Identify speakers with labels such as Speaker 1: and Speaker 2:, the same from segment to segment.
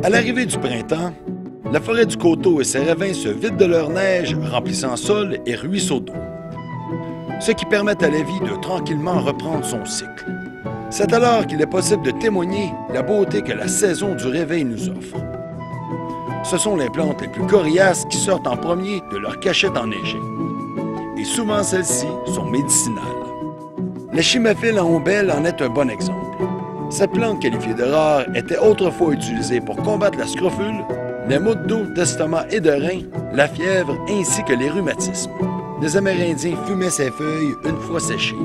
Speaker 1: À l'arrivée du printemps, la forêt du coteau et ses ravins se vident de leur neige, remplissant sols et ruisseaux d'eau, ce qui permet à la vie de tranquillement reprendre son cycle. C'est alors qu'il est possible de témoigner la beauté que la saison du réveil nous offre. Ce sont les plantes les plus coriaces qui sortent en premier de leur cachette enneigée. Et souvent celles-ci sont médicinales. La chimaphile en ombelle en est un bon exemple. Cette plante qualifiée de rare était autrefois utilisée pour combattre la scrofule, les maux de dos, d'estomac et de reins, la fièvre ainsi que les rhumatismes. Les Amérindiens fumaient ses feuilles une fois séchées.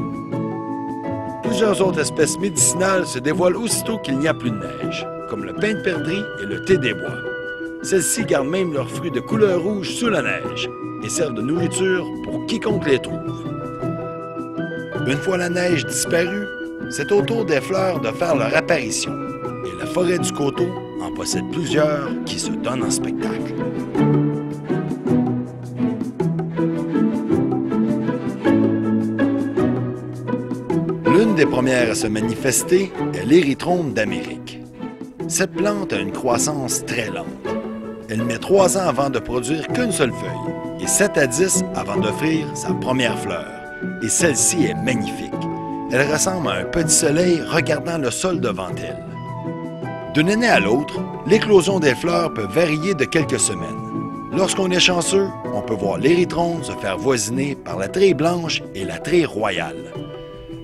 Speaker 1: Plusieurs autres espèces médicinales se dévoilent aussitôt qu'il n'y a plus de neige, comme le pin de perdrix et le thé des bois. Celles-ci gardent même leurs fruits de couleur rouge sous la neige et servent de nourriture pour quiconque les trouve. Une fois la neige disparue, c'est au tour des fleurs de faire leur apparition, et la forêt du coteau en possède plusieurs qui se donnent en spectacle. L'une des premières à se manifester est l'érythrome d'Amérique. Cette plante a une croissance très lente. Elle met 3 ans avant de produire qu'une seule feuille, et 7 à 10 avant d'offrir sa première fleur. Et celle-ci est magnifique. Elle ressemble à un petit soleil regardant le sol devant elle. D'une année à l'autre, l'éclosion des fleurs peut varier de quelques semaines. Lorsqu'on est chanceux, on peut voir l'érythrome se faire voisiner par la treille blanche et la treille royale.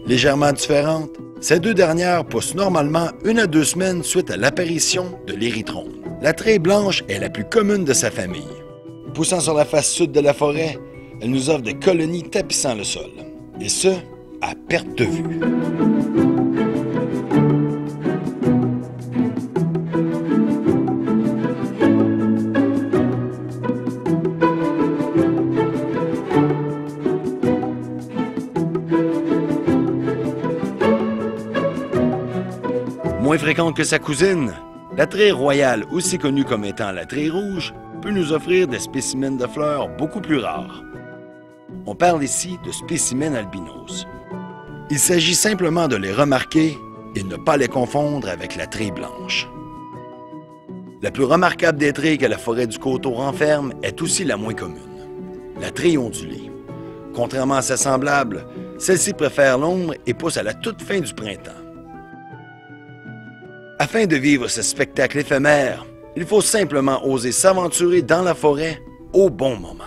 Speaker 1: Légèrement différentes, ces deux dernières poussent normalement 1 à 2 semaines suite à l'apparition de l'érythrome. La treille blanche est la plus commune de sa famille. Poussant sur la face sud de la forêt, elle nous offre des colonies tapissant le sol, et ce, à perte de vue. Moins fréquente que sa cousine, la treille royale, aussi connue comme étant la treille rouge, peut nous offrir des spécimens de fleurs beaucoup plus rares. On parle ici de spécimens albinos. Il s'agit simplement de les remarquer et ne pas les confondre avec la treille blanche. La plus remarquable des treilles que la forêt du coteau renferme est aussi la moins commune, la treille ondulée. Contrairement à ses semblables, celle-ci préfère l'ombre et pousse à la toute fin du printemps. Afin de vivre ce spectacle éphémère, il faut simplement oser s'aventurer dans la forêt au bon moment.